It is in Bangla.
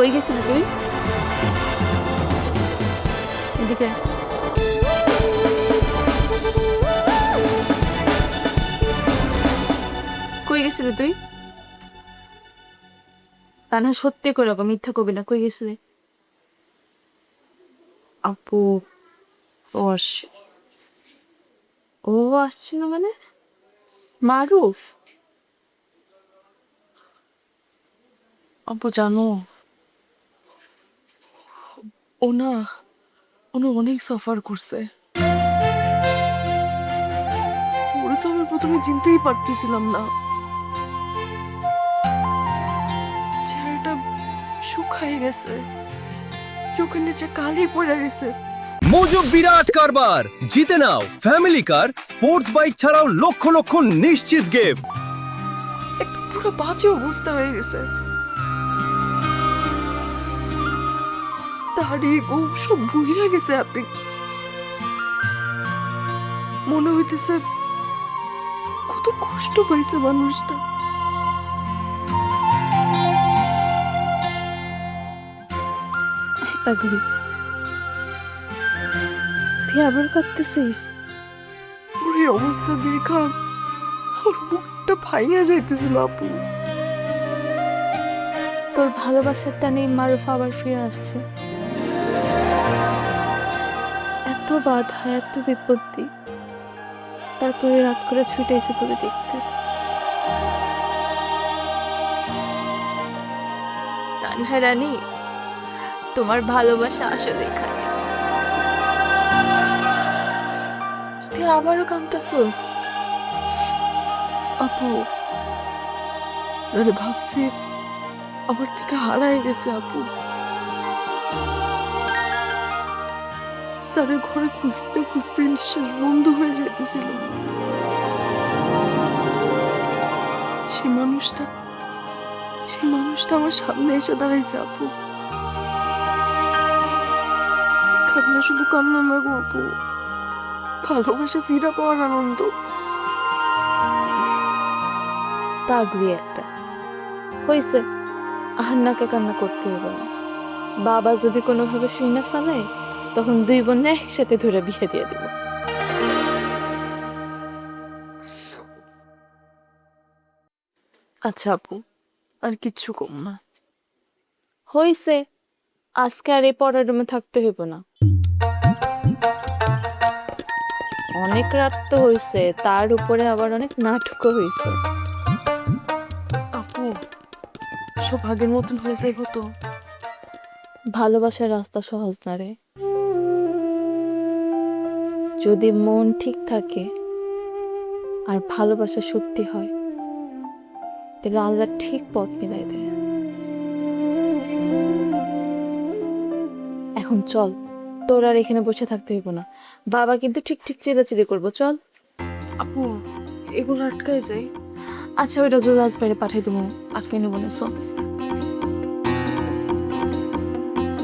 কই গেছিলি তুই? এদিকে কই গেছিলি তুই? তা না সত্যি করে মিথ্যা কবি না, কই গেছিলি? আপু ও আসছে। ও আসছে না মানে? মারুফ? আপু জানো, ও না উনি অনেক সাফার করছে। ওরে তো আমি প্রথমে চিনতেই পারতেছিলাম না। চেহারাটা শুকায় গেছে, চোখের নিচে কালি পড়ে গেছে। মজুক বিরাট কারবার জিতে নাও ফ্যামিলি কার স্পোর্টস বাইক ছাড়াও লক্ষ লক্ষ নিশ্চিত গিফট। একটা পুরো বাজে অবস্থা হয়ে গেছে। দাড়ি গোপ সব বুইরা গেছে। আপনি মনে হইতেছে কত কষ্ট পাইছে মানুষটা। পাগলি, তুই আবার কাঁদতেছিস? ওর এই অবস্থা দেখা ওর বুকটা ভাইয়া যাইতেছিল আপু। তোর ভালোবাসার টানে মারুফ আবার ফিরে আসছে। এত বাধা, এত বিপত্তি, তারপরে রাত করে ছুটে এসে তোকে দেখতে। কানহা রানী, তোমার ভালোবাসা আসলে খাটে। তুই আবারও কাঁদতেছিস? আপু যারে ভাবছি আমার থেকে হারাই গেছে আপু, যারে ঘরে খুঁজতে খুঁজতে নিঃশ্বাস বন্ধ হয়ে যেতেছিল, সেই মানুষটা আমার সামনে এসে দাঁড়াইছে আপু। কান্না শুধু কান্না না গো আপু, ভালোবাসা ফিরে পাওয়ার আনন্দ। পাগলি একটা হয়েছে, আহান্নাকে কান্না করতে হবে না। বাবা যদি কোনোভাবে শুনে ফেলায়, তখন দুই বোনে একসাথে ধরে বিয়ে দিয়ে দিব। আচ্ছা আপু, আর কিচ্ছু কম না। হইছে, আজকে আর এই পড়ার রুমে থাকতে হইব না। অনেক রাত তো হইছে, তার উপরে আবার অনেক নাটকও হইছে। আপু সব আগের মতন হয়ে যাইব তো? ভালোবাসার রাস্তা সহজ না রে। যদি মন ঠিক থাকে আর ভালোবাসা সত্যি হয়, তাহলে আল্লাহ ঠিক পথ মিলাই দেয়। এখন চল, তোর আর এখানে বসে থাকতে হইব না। বাবা কিন্তু ঠিক ঠিক চিল্লাচিল্লি করবো, চল। আপু এগুলো আটকায় যায়। আচ্ছা, ওইটা জুলাস বাইরে পাঠিয়ে দেবো, আটকে নেবো না, চল।